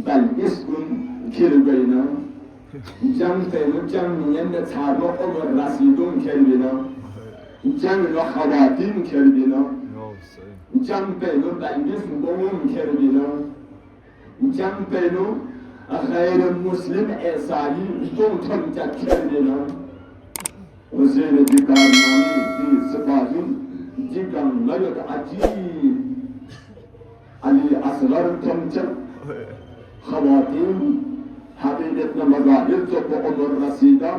بل اسكن كربينا جم فينو جم ين تارو عمر رسيدون كربينا جم لو خواتين كربينا جم فينو بل اسم بوم كربينا جم فينو غير المسلم إسرائيل دون تمجد كربينا وزين دي كارماني دي سباهين دي كان مرد عجيب علي أصغر تمجد خواتين حقیقت مظاهر تو به عمر رسیده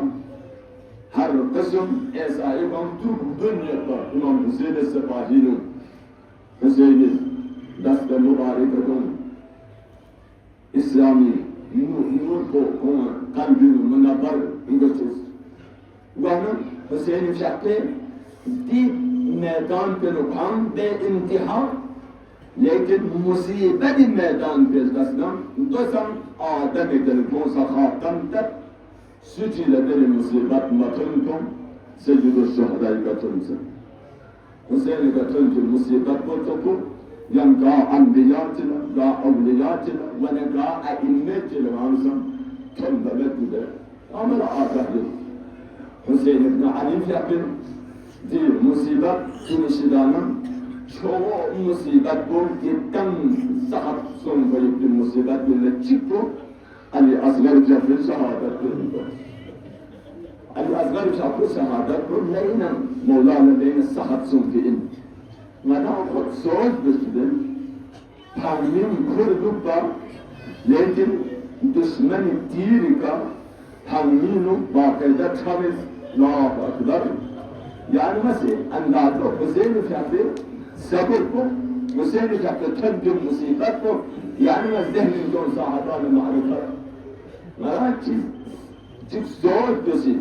هر قسم ایسایی کن تو دنیا تا امام حسین سپاهی رو حسین دست مبارکتون اسلامی نور کو قلبی منور اینجا چیز گانا حسین شکل دی میدان پر کام به انتها لیکن مصیبت میدان پر دستم دوستم آدم دل کوسا خاتم تر سجل دل مصیبت مطلتم سجد الشهداء کتنزم حسین کتنزم مصیبت بطلتو یم گا انبیاتنا گا اولیاتنا و نگا ائمتنا وانسان کم دلت بوده عمل آدم حسین ابن علی فیقل دی مصیبت کنشیدانم çoğu musibet bu gittim saat son koyup bir musibet millet çıktı Ali Asgar Cafir şehadet kıldı Ali Asgar Cafir şehadet kıldı neyine Mevlana deyine saat son fiil Mada kod soğuk düşündüm tahmin kurduk da lekin düşmeni dirika tahminu bakayda çaviz Allahu Akbar yani mesela anladı Hüseyin Cafir سبب کو حسین کا تنب مصیبت کو یعنی از ذهن دون صاحبان معرفت مرا چیز زور دوسی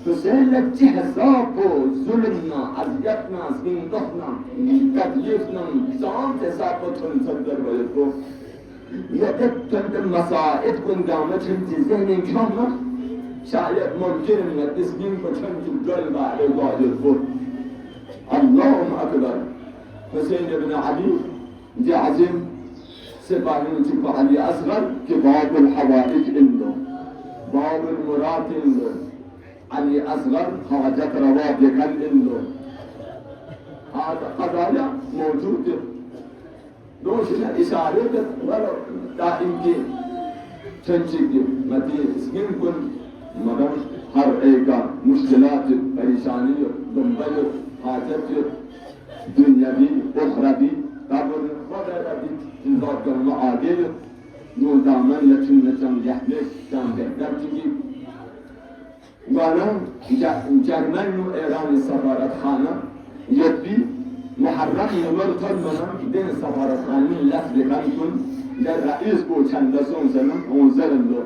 حسین لچی حساب و ظلمنا عذیتنا زندگنا تکلیفنا سام حساب و تنصدر باید کو یدت تند مساعد کن دامت چیز ذهن کاملا شاید ممکن است اسمین کو چند جل بعد واجد کو اللهم اکبر حسين بن علي دي عزيم سبعين تبقى علي أصغر كباب الحوائج عنده باب المراد عنده علي أصغر حاجة رواب يكل عنده هذا قضايا موجود دوشنا إشارة ولو دائم كي تنشيك مدي سكين كن مدام هر ايكا مشكلات پریشانی دنبال حاجت دنیوی اخروی قبل خدا را انذار کرنا عادل نو دامن لچن لچن یحلش دام بهتر چیزی وانا جرمن و ایران سفارت خانه یدی محرم نمر تلمنا دین سفارت خانه لفظ بکن کن در رئیس کو چندسون زنم اونزرن دو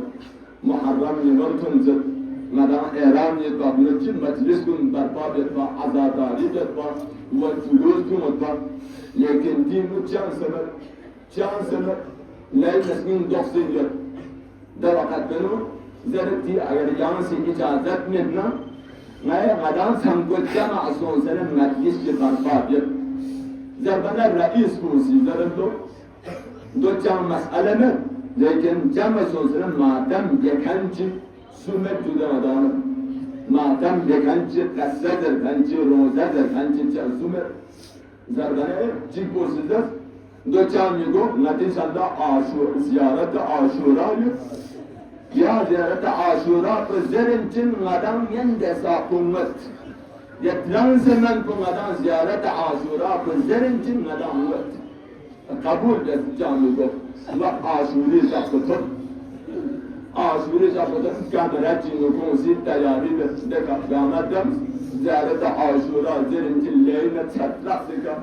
محرم نمر تنزد مدام ایران یه دابنچین مجلس کن برپا بیتوا عزاداری بیتوا و جلوس کنتوا لیکن دینو چند سنه لیل نسمین دخصین یاد در وقت بنو زرتی اگر یانسی اجازت میدنا نه مدام سمکل جمع سون سنه مجلس که برپا بیت زربنا رئیس کوسی زرندو دو جمع مسئله نه لیکن جمع سون سنه مادم یکنچی سومت جدا مدانم مادم بکنچه قصه در کنچه روزه در کنچه چه سومت زرگانه چی پرسیدست دو چند میگو نتیجه زیارت عاشورایی یا زیارت عاشورا پر زرین چین مدام ین دسا قومت یتران زمن کو مدام زیارت عاشورا پر زرین چین مدام وقت قبول دست چند میگو و عاشوری شخصتون آشوری شبکه کامرا چینو کنسی تیاری دکا دامدم زیارت آشورا زرنجی لینا چطرق دکا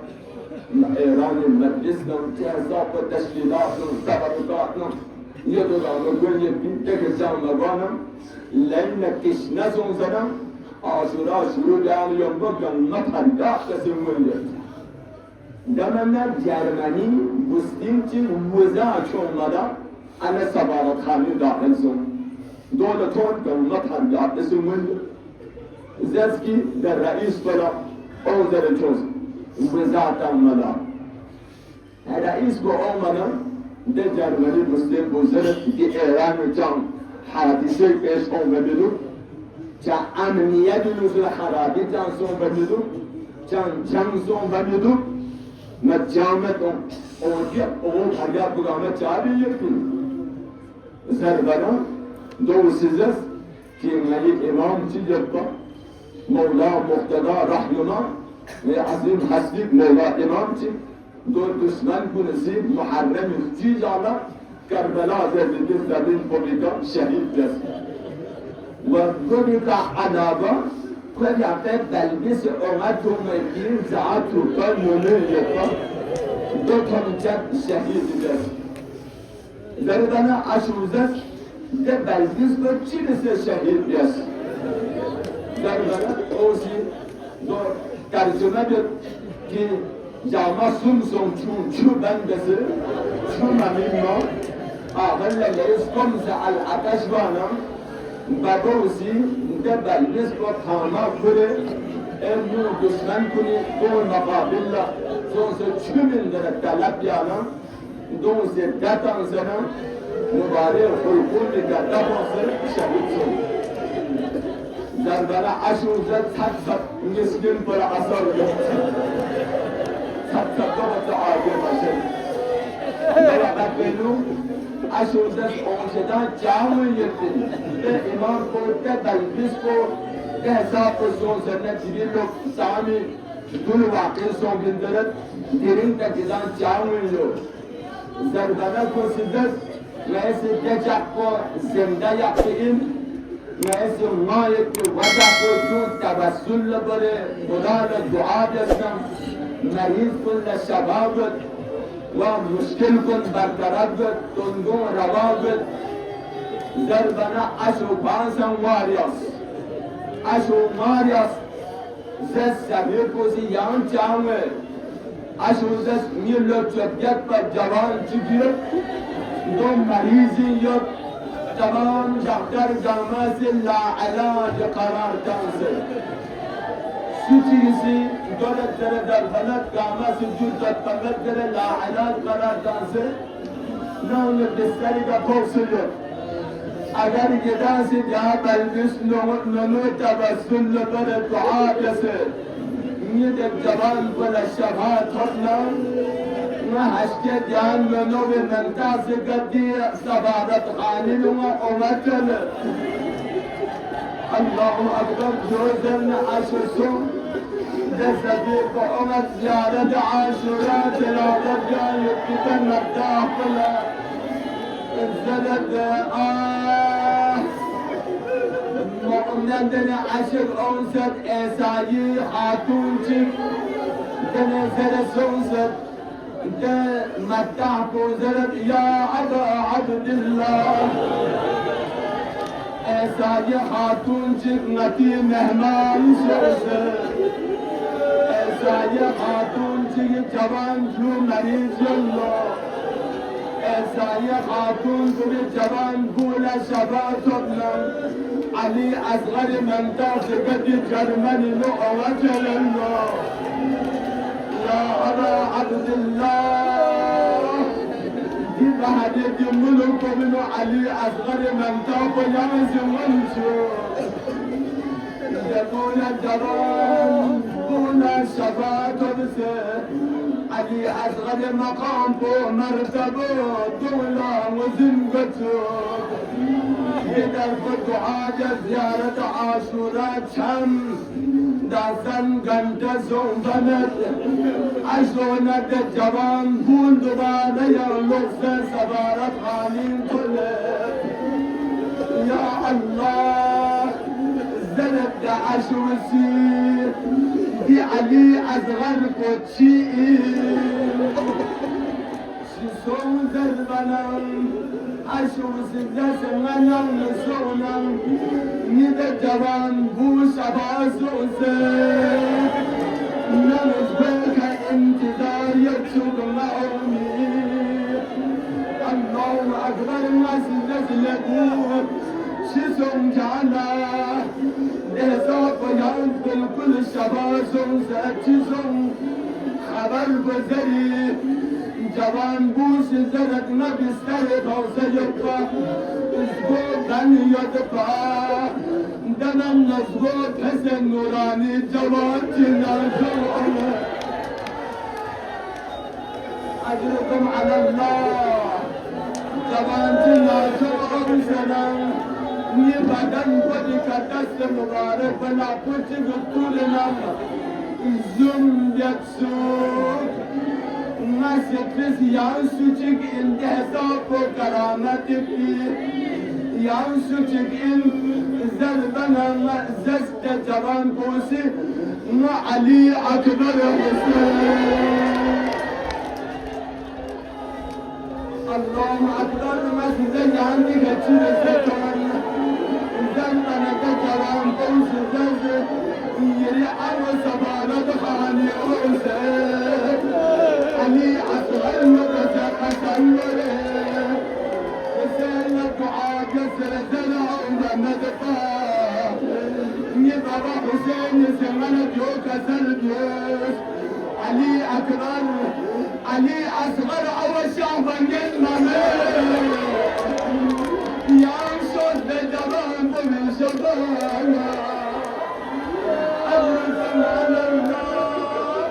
ایران مجلس نم چه حساب تشکیلات نم تبرکات نم یه دو دانو گل یه بیده که جمع مگانم لینا کشنسون زدم آشورا شروع دیان یم بگن مطلق کسی مولیت دمنا جرمنی بستیم چی وزا چون مدام أنا سفارة خاني داخل سون دولتون دولتها داخل سون زسكي در رئيس بلا أو در الجوز وزارة الملا الرئيس بو أمنا ده جرمنی مسلم بزرگ که ایران جان حادثه پیش آمده بود که امنیت نزول خرابی جان سون بمیدو جان سون بمیدو مجامت اونجا اون هرگاه بگامه چاری یکتون زربنا دو سیزس که یک امام چی جبتا مولا مقتدا رحمنا عظیم حسیب مولا امام چی دو دشمن کنسی محرم چی جانا کربلا زردگی زبین پولیکا شهید دست و گویتا عذابا کلی هفته بلگیس اومد تو مکیر زعاد تو کل مونه یکا دو تا میچد شهید دست زردنا اشوزست ده بلگیس با چی رسه شهید دست زردنا اوزی دو ترجمه دید که جامعه سمسم چون بندسه چون ممیما آخر لگیس کمز العتش بانم بابوسی ده بلگیس با تانا کره امنو دشمن کنی دو مقابل سونسه چون اندره طلب بیانم دونسه دتان زنم مبارک خلقون دتا بانسه شهید سن در برا عشوزه تک مسکن پر اثر گفتی تک دوت عاقل باشه برا بکنو عشوزه اونجدا جامع یکتی به امام کو ده بلگیس کو ده حساب سون سرنه جیبی لوگ سامی دول واقع سون بندرد دیرین تکیدان جامع یو زربانه کو سیدس ویسه دجاق کو زنده یقین ویسه مایت کو وضع کو جون تبسل لبره خدا لدعا دستم مریض کن لشبابت و مشکل کن برطرف بد تندون روا بد زربانه اشو بانسان واریاس اشو ماریاس زد سبیر کوزی یان چاوه اشو زد میلو چپیت پر جوان چگیر دو مریضی یک تمام دکتر جامعه لا علاج قرار دانسه سوچیسی دولت داره در بلد جامعه سجود داد داره لا علاج قرار دانسه نه اون بستری کا پوسیو اگر یہ دانسی جہاں بلگیس نونو تبسل لبر دعا جسے نیت جوان بلا شبات ہونا حشک جان منو به منتاز قدی سبارت خانل و امتل الله اکبر جوزن عشسو جسدی کو امت زیارت عاشورات رادت جان یکتن مداح بلا زدت مؤمنان عشق انسد ایسایی خاتون چک نزل سوسد مدح بوزرد يا عبا عبد الله ایسایی خاتون چک نتی مهمان سوسد ایسایی خاتون چک جوان جو مریض الله ایسایی خاتون چک جوان گول شبات ابنم علی اصغر منتاز قدی جرمنی لو وجل الله يا أبا عبد الله دي بعد ملك بن علي أصغر من تاب يعزم وانشر يقول الجبان قول الشفاة بسه علي أصغر مقام بو مرتبه دولة وزنقته يدر فتحاج زيارة عاشورات شمس دازن گنده زنبند عشونت جوان گول دوباره یا لغز سبارت خانین کلت یا الله زلت عشوسی دی علی ازغر کچی شسون زربنم عشوسی زسمنم نسونم نید جوان بوش عباسوسه نمزبك انتظار يكشف معوني الله أكبر مسجد لكم شسم جعلا لحساب ينقل كل شباسوسه شسم خبر بزري جوان بوش زرد نبستر توسيقا ازگو بن یدفا دنم نزگو پس نورانی جوان جنازو أجركم على الله جوان جنازو أرسلان بدن بدك دست مبارك بلا كنت قلتولنا زم يكسوك ما سكرس يانسوچك انت حساب و کرامت بي يانسوچك ان زربنا زست جوان بوسي ما علي أكبر حسين الله أكبر ما سيدي عندي كتير ستوان زلنا كجوان بوس زز يري أو سبالة خاني أوسك علي أصغر مدرسة أسنوره حسين الدعاء كسر زرع ومدفع يبقى حسين زمن جو كسر جوش علي أكبر علي أصغر أو شعبا جنمه ينصد بجبان بمن شبانا أبرزم على الله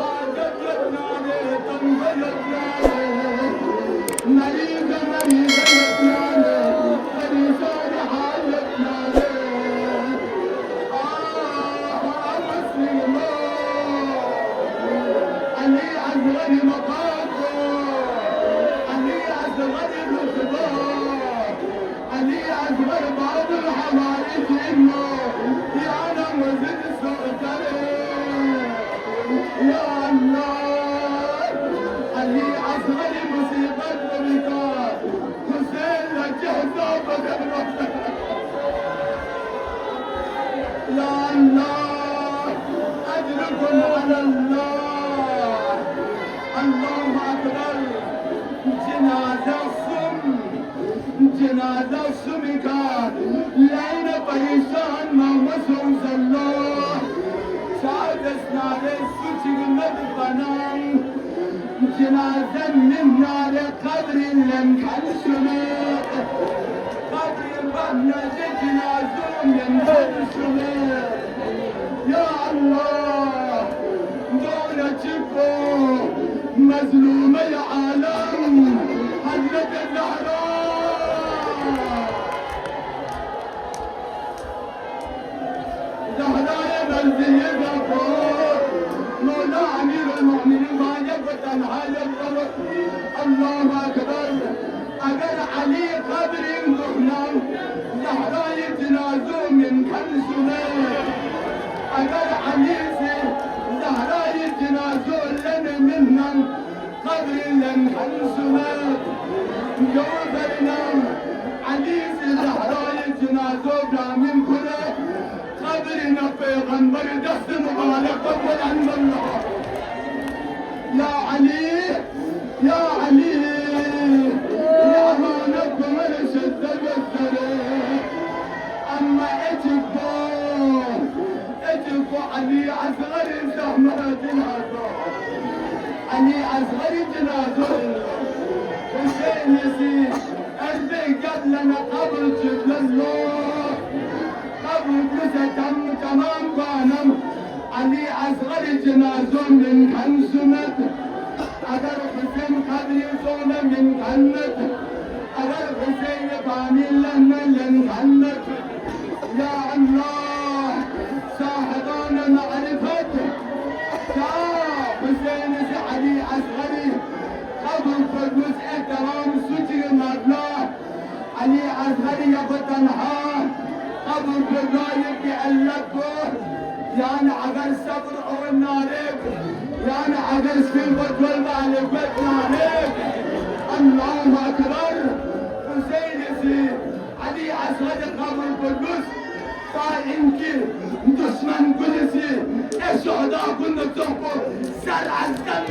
حاجت يتناني تنبي يتناني مريض مريض يتناني فريسان حال يتناني مسلمون علي أصغر مقاطع علي أصغر الرتبات علي أكبر بعض الحوادث إنه يعلم وزد سلطانه يا الله علي أصغر مصيبة بك حسين لك حسابك يا الله أجركم على الله الله أكبر جنازة الصم جنازة السمكات لين پریشان مامسون زلو شاید اسناد سوچی مدفنان جنازة من نار قبر لم كنسمت قبر بنج جنازة من كنسمت يا الله دولتكم مظلوم العالم حضرت الزهراء زهراء منزل غفور مولى امير المؤمنين مالك وتنهاي القبر الله اكبر اگر علي قبر دخنان زهراء جنازو من كنسمه اگر علي زهراء جنازو لن منن قبر لن حنسمت جوزرنا علي زهراء جنازو من كله قبرنا پیغمبر دست مبارك قبل الله يا علي يا علي يا امانكم الشد بالسرير اما اتقوا علي اصغر زحمة الهدى علي اصغر جنازه حسين يسير ارضي قبلنا قبر جبل الله قبر جسد تمام قانم علي اصغر جنازه من خمسمت اگر حسين قبر زونه من خنت اگر حسين باني لن خنت يا الله صاحبان معرفة حسين علي اصغري قبر قدوس احترام سجر مبلاه علي اصغري يفتنها قبر قدوس يقلبه يعني عقل صبر او النارك يعني عقل سكين والمالك والنارك الله اكبر حسين علي اصغري قبر قدوس انki düşman kulesi eşhada kundu topu ser azdan